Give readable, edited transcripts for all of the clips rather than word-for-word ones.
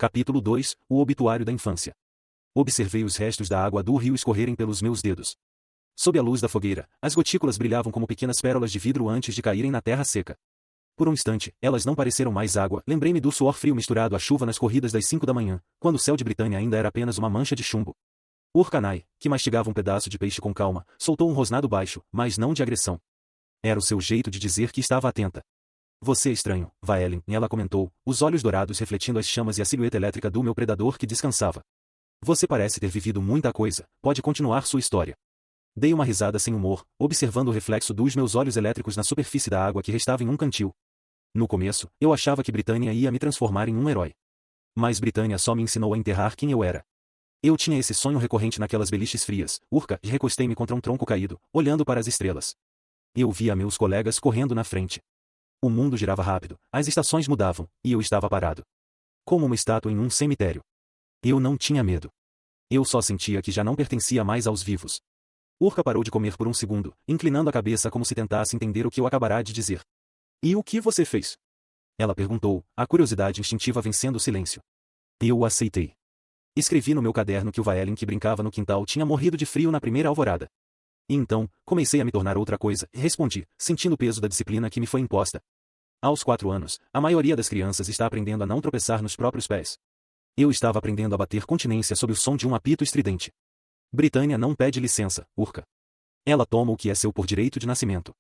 Capítulo 2 O obituário da infância. Observei os restos da água do rio escorrerem pelos meus dedos. Sob a luz da fogueira, as gotículas brilhavam como pequenas pérolas de vidro antes de caírem na terra seca. Por um instante, elas não pareceram mais água. Lembrei-me do suor frio misturado à chuva nas corridas das 5 da manhã, quando o céu de Britânia ainda era apenas uma mancha de chumbo. Urkanai, que mastigava um pedaço de peixe com calma, soltou um rosnado baixo, mas não de agressão. Era o seu jeito de dizer que estava atenta. Você é estranho, Vaelin, ela comentou, os olhos dourados refletindo as chamas e a silhueta elétrica do meu predador que descansava. Você parece ter vivido muita coisa, pode continuar sua história. Dei uma risada sem humor, observando o reflexo dos meus olhos elétricos na superfície da água que restava em um cantil. No começo, eu achava que Britânia ia me transformar em um herói. Mas Britânia só me ensinou a enterrar quem eu era. Eu tinha esse sonho recorrente naquelas beliches frias, Urca, e recostei-me contra um tronco caído, olhando para as estrelas. Eu via meus colegas correndo na frente. O mundo girava rápido, as estações mudavam, e eu estava parado. Como uma estátua em um cemitério. Eu não tinha medo. Eu só sentia que já não pertencia mais aos vivos. Urca parou de comer por um segundo, inclinando a cabeça como se tentasse entender o que eu acabará de dizer. E o que você fez? Ela perguntou, a curiosidade instintiva vencendo o silêncio. Eu o aceitei. Escrevi no meu caderno que o Vaelin que brincava no quintal tinha morrido de frio na primeira alvorada. E então, comecei a me tornar outra coisa, e respondi, sentindo o peso da disciplina que me foi imposta. Aos 4 anos, a maioria das crianças está aprendendo a não tropeçar nos próprios pés. Eu estava aprendendo a bater continência sob o som de um apito estridente. Britânia não pede licença, Urca. Ela toma o que é seu por direito de nascimento.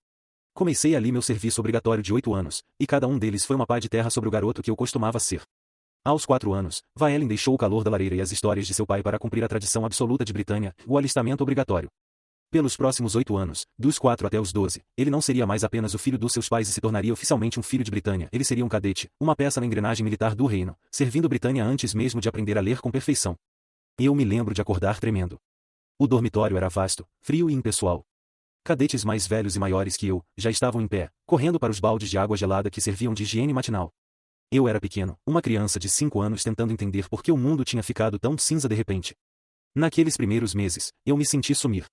Comecei ali meu serviço obrigatório de 8 anos, e cada um deles foi uma pá de terra sobre o garoto que eu costumava ser. Aos 4 anos, Vaelin deixou o calor da lareira e as histórias de seu pai para cumprir a tradição absoluta de Britânia, o alistamento obrigatório. Pelos próximos 8 anos, dos 4 até os 12, ele não seria mais apenas o filho dos seus pais e se tornaria oficialmente um filho de Britânia. Ele seria um cadete, uma peça na engrenagem militar do reino, servindo Britânia antes mesmo de aprender a ler com perfeição. Eu me lembro de acordar tremendo. O dormitório era vasto, frio e impessoal. Cadetes mais velhos e maiores que eu, já estavam em pé, correndo para os baldes de água gelada que serviam de higiene matinal. Eu era pequeno, uma criança de 5 anos tentando entender por que o mundo tinha ficado tão cinza de repente. Naqueles primeiros meses, eu me senti sumir.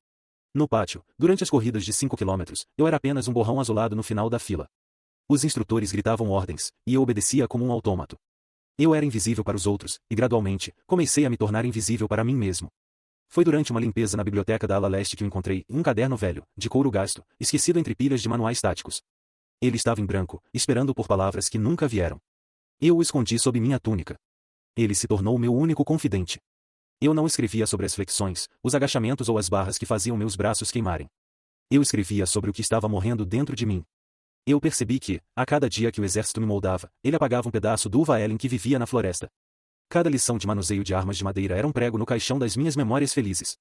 No pátio, durante as corridas de 5 quilômetros, eu era apenas um borrão azulado no final da fila. Os instrutores gritavam ordens, e eu obedecia como um autômato. Eu era invisível para os outros, e gradualmente, comecei a me tornar invisível para mim mesmo. Foi durante uma limpeza na biblioteca da ala leste que eu encontrei um caderno velho, de couro gasto, esquecido entre pilhas de manuais táticos. Ele estava em branco, esperando por palavras que nunca vieram. Eu o escondi sob minha túnica. Ele se tornou meu único confidente. Eu não escrevia sobre as flexões, os agachamentos ou as barras que faziam meus braços queimarem. Eu escrevia sobre o que estava morrendo dentro de mim. Eu percebi que, a cada dia que o exército me moldava, ele apagava um pedaço do Vaelin que vivia na floresta. Cada lição de manuseio de armas de madeira era um prego no caixão das minhas memórias felizes.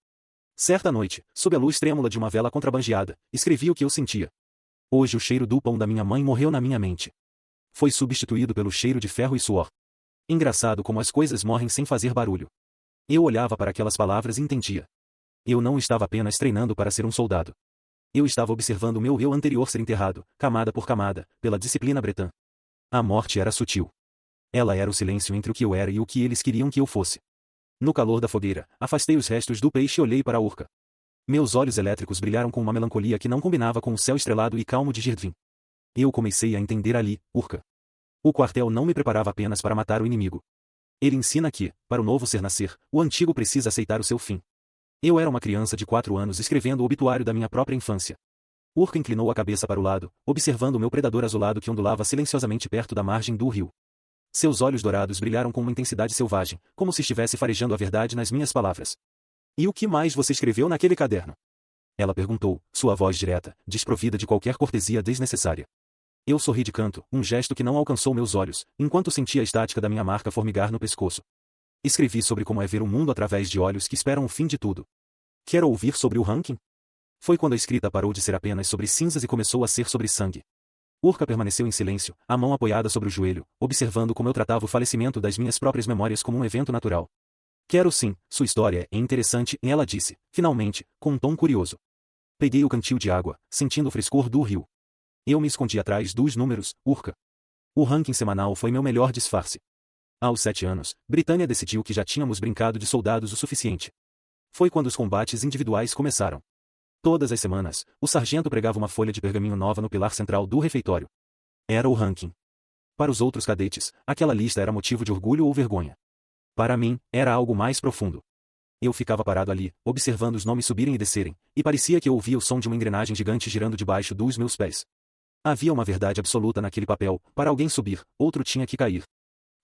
Certa noite, sob a luz trêmula de uma vela contrabandeada, escrevi o que eu sentia. Hoje o cheiro do pão da minha mãe morreu na minha mente. Foi substituído pelo cheiro de ferro e suor. Engraçado como as coisas morrem sem fazer barulho. Eu olhava para aquelas palavras e entendia. Eu não estava apenas treinando para ser um soldado. Eu estava observando o meu eu anterior ser enterrado, camada por camada, pela disciplina bretã. A morte era sutil. Ela era o silêncio entre o que eu era e o que eles queriam que eu fosse. No calor da fogueira, afastei os restos do peixe e olhei para a Urca. Meus olhos elétricos brilharam com uma melancolia que não combinava com o céu estrelado e calmo de Girdvin. Eu comecei a entender ali, Urca. O quartel não me preparava apenas para matar o inimigo. Ele ensina que, para o novo ser nascer, o antigo precisa aceitar o seu fim. Eu era uma criança de 4 anos escrevendo o obituário da minha própria infância. Urca inclinou a cabeça para o lado, observando o meu predador azulado que ondulava silenciosamente perto da margem do rio. Seus olhos dourados brilharam com uma intensidade selvagem, como se estivesse farejando a verdade nas minhas palavras. E o que mais você escreveu naquele caderno? Ela perguntou, sua voz direta, desprovida de qualquer cortesia desnecessária. Eu sorri de canto, um gesto que não alcançou meus olhos, enquanto sentia a estática da minha marca formigar no pescoço. Escrevi sobre como é ver o mundo através de olhos que esperam o fim de tudo. Quer ouvir sobre o ranking? Foi quando a escrita parou de ser apenas sobre cinzas e começou a ser sobre sangue. Urca permaneceu em silêncio, a mão apoiada sobre o joelho, observando como eu tratava o falecimento das minhas próprias memórias como um evento natural. Quero sim, sua história é interessante, ela disse, finalmente, com um tom curioso. Peguei o cantil de água, sentindo o frescor do rio. Eu me escondi atrás dos números, Urca. O ranking semanal foi meu melhor disfarce. Aos 7 anos, Britânia decidiu que já tínhamos brincado de soldados o suficiente. Foi quando os combates individuais começaram. Todas as semanas, o sargento pregava uma folha de pergaminho nova no pilar central do refeitório. Era o ranking. Para os outros cadetes, aquela lista era motivo de orgulho ou vergonha. Para mim, era algo mais profundo. Eu ficava parado ali, observando os nomes subirem e descerem, e parecia que eu ouvia o som de uma engrenagem gigante girando debaixo dos meus pés. Havia uma verdade absoluta naquele papel: para alguém subir, outro tinha que cair.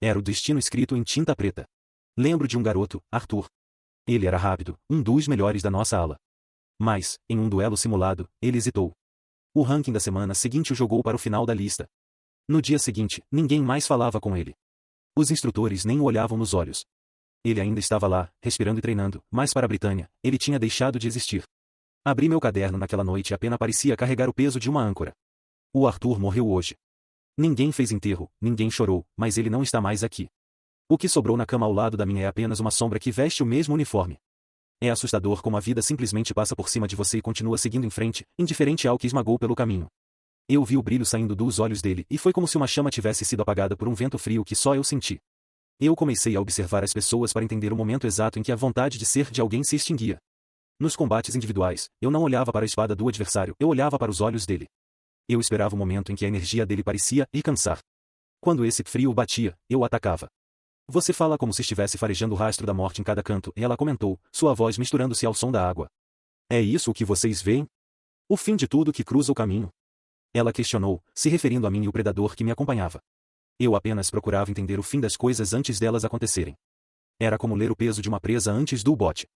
Era o destino escrito em tinta preta. Lembro de um garoto, Arthur. Ele era rápido, um dos melhores da nossa ala. Mas, em um duelo simulado, ele hesitou. O ranking da semana seguinte o jogou para o final da lista. No dia seguinte, ninguém mais falava com ele. Os instrutores nem o olhavam nos olhos. Ele ainda estava lá, respirando e treinando, mas para a Britânia, ele tinha deixado de existir. Abri meu caderno naquela noite e a pena parecia carregar o peso de uma âncora. O Arthur morreu hoje. Ninguém fez enterro, ninguém chorou, mas ele não está mais aqui. O que sobrou na cama ao lado da minha é apenas uma sombra que veste o mesmo uniforme. É assustador como a vida simplesmente passa por cima de você e continua seguindo em frente, indiferente ao que esmagou pelo caminho. Eu vi o brilho saindo dos olhos dele e foi como se uma chama tivesse sido apagada por um vento frio que só eu senti. Eu comecei a observar as pessoas para entender o momento exato em que a vontade de ser de alguém se extinguia. Nos combates individuais, eu não olhava para a espada do adversário, eu olhava para os olhos dele. Eu esperava o momento em que a energia dele parecia ir cansar. Quando esse frio o batia, eu o atacava. Você fala como se estivesse farejando o rastro da morte em cada canto, e ela comentou, sua voz misturando-se ao som da água. É isso o que vocês veem? O fim de tudo que cruza o caminho? Ela questionou, se referindo a mim e o predador que me acompanhava. Eu apenas procurava entender o fim das coisas antes delas acontecerem. Era como ler o peso de uma presa antes do bote.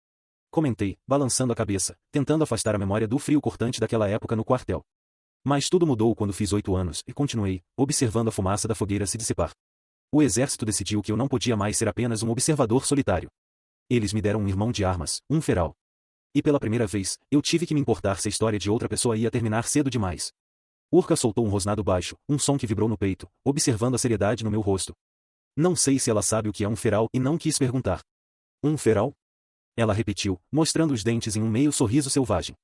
Comentei, balançando a cabeça, tentando afastar a memória do frio cortante daquela época no quartel. Mas tudo mudou quando fiz 8 anos, e continuei, observando a fumaça da fogueira se dissipar. O exército decidiu que eu não podia mais ser apenas um observador solitário. Eles me deram um irmão de armas, um feral. E pela primeira vez, eu tive que me importar se a história de outra pessoa ia terminar cedo demais. Urca soltou um rosnado baixo, um som que vibrou no peito, observando a seriedade no meu rosto. Não sei se ela sabe o que é um feral e não quis perguntar. Um feral? Ela repetiu, mostrando os dentes em um meio sorriso selvagem.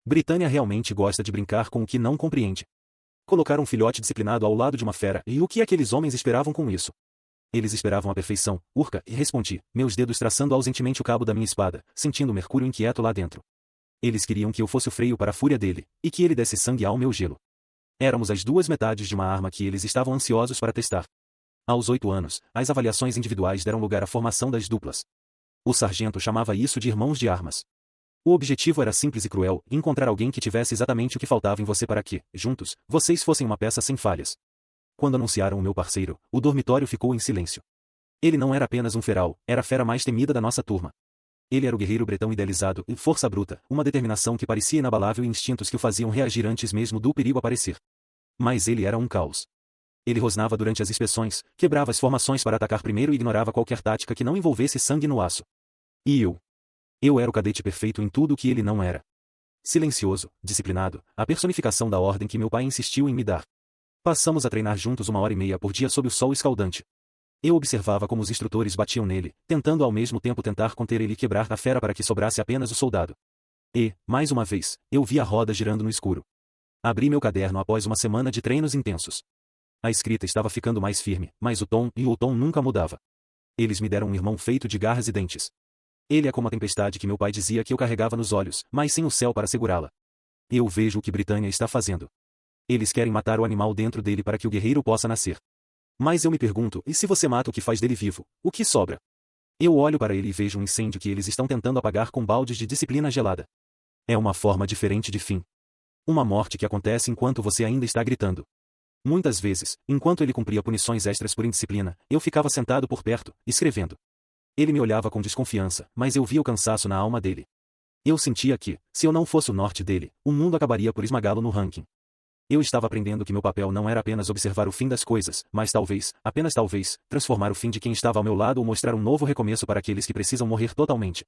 Britânia realmente gosta de brincar com o que não compreende. Colocar um filhote disciplinado ao lado de uma fera, e o que aqueles homens esperavam com isso? Eles esperavam a perfeição, Urca, e respondi, meus dedos traçando ausentemente o cabo da minha espada, sentindo o mercúrio inquieto lá dentro. Eles queriam que eu fosse o freio para a fúria dele, e que ele desse sangue ao meu gelo. Éramos as duas metades de uma arma que eles estavam ansiosos para testar. Aos 8 anos, as avaliações individuais deram lugar à formação das duplas. O sargento chamava isso de irmãos de armas. O objetivo era simples e cruel, encontrar alguém que tivesse exatamente o que faltava em você para que, juntos, vocês fossem uma peça sem falhas. Quando anunciaram o meu parceiro, o dormitório ficou em silêncio. Ele não era apenas um feral, era a fera mais temida da nossa turma. Ele era o guerreiro bretão idealizado, e força bruta, uma determinação que parecia inabalável e instintos que o faziam reagir antes mesmo do perigo aparecer. Mas ele era um caos. Ele rosnava durante as inspeções, quebrava as formações para atacar primeiro e ignorava qualquer tática que não envolvesse sangue no aço. E eu? Eu era o cadete perfeito em tudo o que ele não era. Silencioso, disciplinado, a personificação da ordem que meu pai insistiu em me dar. Passamos a treinar juntos 1h30 por dia sob o sol escaldante. Eu observava como os instrutores batiam nele, tentando ao mesmo tempo tentar conter ele e quebrar a fera para que sobrasse apenas o soldado. E, mais uma vez, eu vi a roda girando no escuro. Abri meu caderno após uma semana de treinos intensos. A escrita estava ficando mais firme, mas o tom nunca mudava. Eles me deram um irmão feito de garras e dentes. Ele é como a tempestade que meu pai dizia que eu carregava nos olhos, mas sem o céu para segurá-la. Eu vejo o que Britânia está fazendo. Eles querem matar o animal dentro dele para que o guerreiro possa nascer. Mas eu me pergunto, e se você mata o que faz dele vivo, o que sobra? Eu olho para ele e vejo um incêndio que eles estão tentando apagar com baldes de disciplina gelada. É uma forma diferente de fim. Uma morte que acontece enquanto você ainda está gritando. Muitas vezes, enquanto ele cumpria punições extras por indisciplina, eu ficava sentado por perto, escrevendo. Ele me olhava com desconfiança, mas eu via o cansaço na alma dele. Eu sentia que, se eu não fosse o norte dele, o mundo acabaria por esmagá-lo no ranking. Eu estava aprendendo que meu papel não era apenas observar o fim das coisas, mas talvez, apenas talvez, transformar o fim de quem estava ao meu lado ou mostrar um novo recomeço para aqueles que precisam morrer totalmente.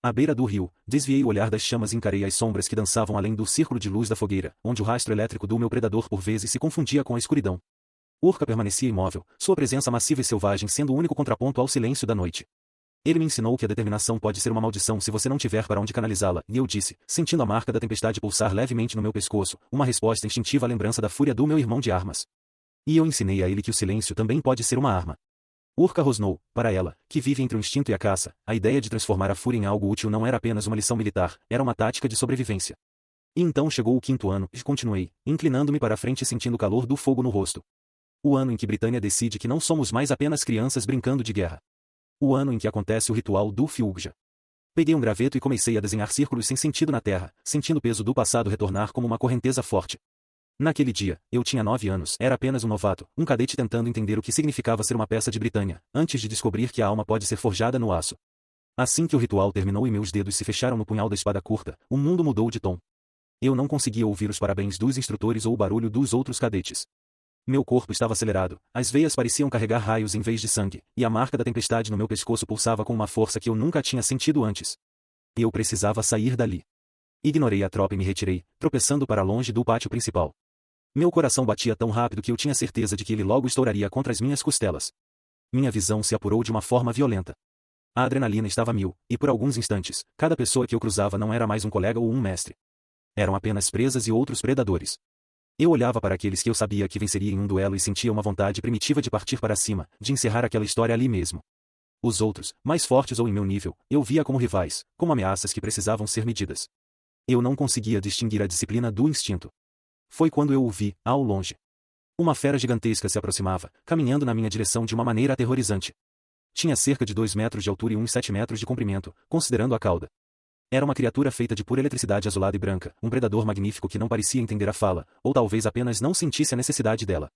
À beira do rio, desviei o olhar das chamas e encarei as sombras que dançavam além do círculo de luz da fogueira, onde o rastro elétrico do meu predador por vezes se confundia com a escuridão. Urca permanecia imóvel, sua presença massiva e selvagem sendo o único contraponto ao silêncio da noite. Ele me ensinou que a determinação pode ser uma maldição se você não tiver para onde canalizá-la, e eu disse, sentindo a marca da tempestade pulsar levemente no meu pescoço, uma resposta instintiva à lembrança da fúria do meu irmão de armas. E eu ensinei a ele que o silêncio também pode ser uma arma. Urca rosnou, para ela, que vive entre o instinto e a caça, a ideia de transformar a fúria em algo útil não era apenas uma lição militar, era uma tática de sobrevivência. E então chegou o 5º ano, e continuei, inclinando-me para a frente e sentindo o calor do fogo no rosto. O ano em que Britânia decide que não somos mais apenas crianças brincando de guerra. O ano em que acontece o ritual do Fiugja. Peguei um graveto e comecei a desenhar círculos sem sentido na terra, sentindo o peso do passado retornar como uma correnteza forte. Naquele dia, eu tinha 9 anos, era apenas um novato, um cadete tentando entender o que significava ser uma peça de Britânia, antes de descobrir que a alma pode ser forjada no aço. Assim que o ritual terminou e meus dedos se fecharam no punhal da espada curta, o mundo mudou de tom. Eu não conseguia ouvir os parabéns dos instrutores ou o barulho dos outros cadetes. Meu corpo estava acelerado, as veias pareciam carregar raios em vez de sangue, e a marca da tempestade no meu pescoço pulsava com uma força que eu nunca tinha sentido antes. Eu precisava sair dali. Ignorei a tropa e me retirei, tropeçando para longe do pátio principal. Meu coração batia tão rápido que eu tinha certeza de que ele logo estouraria contra as minhas costelas. Minha visão se apurou de uma forma violenta. A adrenalina estava a mil, e por alguns instantes, cada pessoa que eu cruzava não era mais um colega ou um mestre. Eram apenas presas e outros predadores. Eu olhava para aqueles que eu sabia que venceria em um duelo e sentia uma vontade primitiva de partir para cima, de encerrar aquela história ali mesmo. Os outros, mais fortes ou em meu nível, eu via como rivais, como ameaças que precisavam ser medidas. Eu não conseguia distinguir a disciplina do instinto. Foi quando eu o vi, ao longe. Uma fera gigantesca se aproximava, caminhando na minha direção de uma maneira aterrorizante. Tinha cerca de 2 metros de altura e uns 7 metros de comprimento, considerando a cauda. Era uma criatura feita de pura eletricidade azulada e branca, um predador magnífico que não parecia entender a fala, ou talvez apenas não sentisse a necessidade dela.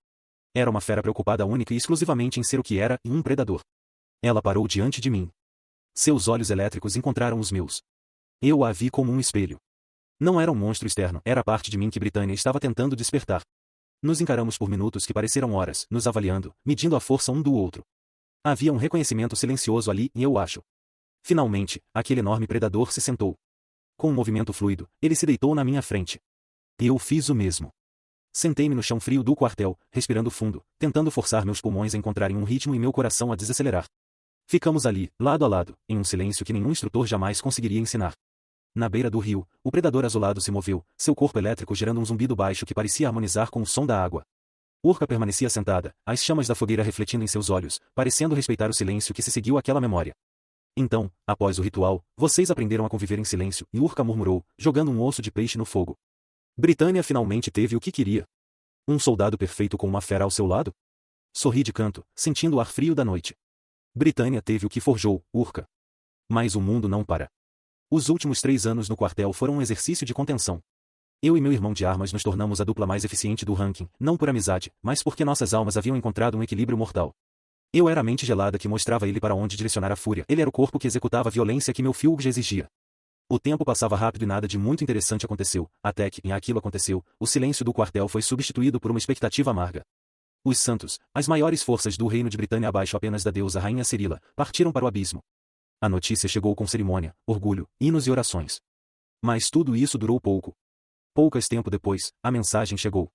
Era uma fera preocupada única e exclusivamente em ser o que era, um predador. Ela parou diante de mim. Seus olhos elétricos encontraram os meus. Eu a vi como um espelho. Não era um monstro externo, era a parte de mim que Britânia estava tentando despertar. Nos encaramos por minutos que pareceram horas, nos avaliando, medindo a força um do outro. Havia um reconhecimento silencioso ali, e eu acho. Finalmente, aquele enorme predador se sentou. Com um movimento fluido, ele se deitou na minha frente. Eu fiz o mesmo. Sentei-me no chão frio do quartel, respirando fundo, tentando forçar meus pulmões a encontrarem um ritmo e meu coração a desacelerar. Ficamos ali, lado a lado, em um silêncio que nenhum instrutor jamais conseguiria ensinar. Na beira do rio, o predador azulado se moveu, seu corpo elétrico gerando um zumbido baixo que parecia harmonizar com o som da água. Urca permanecia sentada, as chamas da fogueira refletindo em seus olhos, parecendo respeitar o silêncio que se seguiu àquela memória. Então, após o ritual, vocês aprenderam a conviver em silêncio, e Urca murmurou, jogando um osso de peixe no fogo. Britânia finalmente teve o que queria. Um soldado perfeito com uma fera ao seu lado? Sorri de canto, sentindo o ar frio da noite. Britânia teve o que forjou, Urca. Mas o mundo não para. Os últimos 3 anos no quartel foram um exercício de contenção. Eu e meu irmão de armas nos tornamos a dupla mais eficiente do ranking, não por amizade, mas porque nossas almas haviam encontrado um equilíbrio mortal. Eu era a mente gelada que mostrava ele para onde direcionar a fúria, ele era o corpo que executava a violência que meu Fiugja exigia. O tempo passava rápido e nada de muito interessante aconteceu, até que, em aquilo aconteceu, o silêncio do quartel foi substituído por uma expectativa amarga. Os santos, as maiores forças do reino de Britânia abaixo apenas da deusa rainha Cirila, partiram para o abismo. A notícia chegou com cerimônia, orgulho, hinos e orações. Mas tudo isso durou pouco. Poucas tempo depois, a mensagem chegou.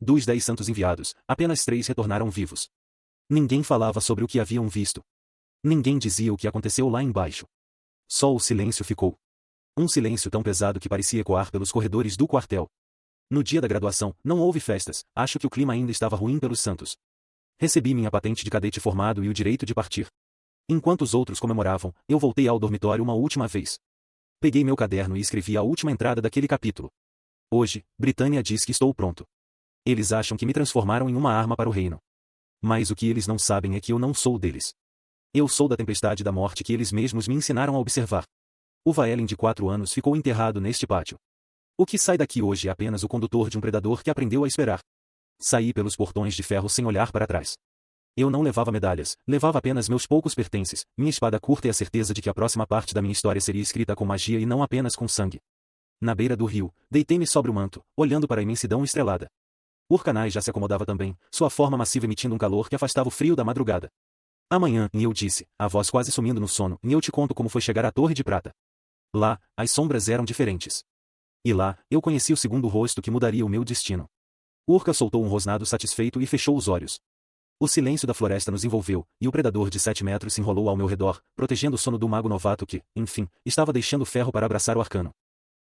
Dos 10 santos enviados, apenas 3 retornaram vivos. Ninguém falava sobre o que haviam visto. Ninguém dizia o que aconteceu lá embaixo. Só o silêncio ficou. Um silêncio tão pesado que parecia ecoar pelos corredores do quartel. No dia da graduação, não houve festas, acho que o clima ainda estava ruim pelos santos. Recebi minha patente de cadete formado e o direito de partir. Enquanto os outros comemoravam, eu voltei ao dormitório uma última vez. Peguei meu caderno e escrevi a última entrada daquele capítulo. Hoje, Britânia diz que estou pronto. Eles acham que me transformaram em uma arma para o reino. Mas o que eles não sabem é que eu não sou deles. Eu sou da tempestade da morte que eles mesmos me ensinaram a observar. O Vaelin de 4 anos ficou enterrado neste pátio. O que sai daqui hoje é apenas o condutor de um predador que aprendeu a esperar. Saí pelos portões de ferro sem olhar para trás. Eu não levava medalhas, levava apenas meus poucos pertences, minha espada curta e a certeza de que a próxima parte da minha história seria escrita com magia e não apenas com sangue. Na beira do rio, deitei-me sobre o manto, olhando para a imensidão estrelada. Urkanai já se acomodava também, sua forma massiva emitindo um calor que afastava o frio da madrugada. Amanhã, eu disse, a voz quase sumindo no sono, e eu te conto como foi chegar à Torre de Prata. Lá, as sombras eram diferentes. E lá, eu conheci o segundo rosto que mudaria o meu destino. Urca soltou um rosnado satisfeito e fechou os olhos. O silêncio da floresta nos envolveu, e o predador de 7 metros se enrolou ao meu redor, protegendo o sono do mago novato que, enfim, estava deixando ferro para abraçar o arcano.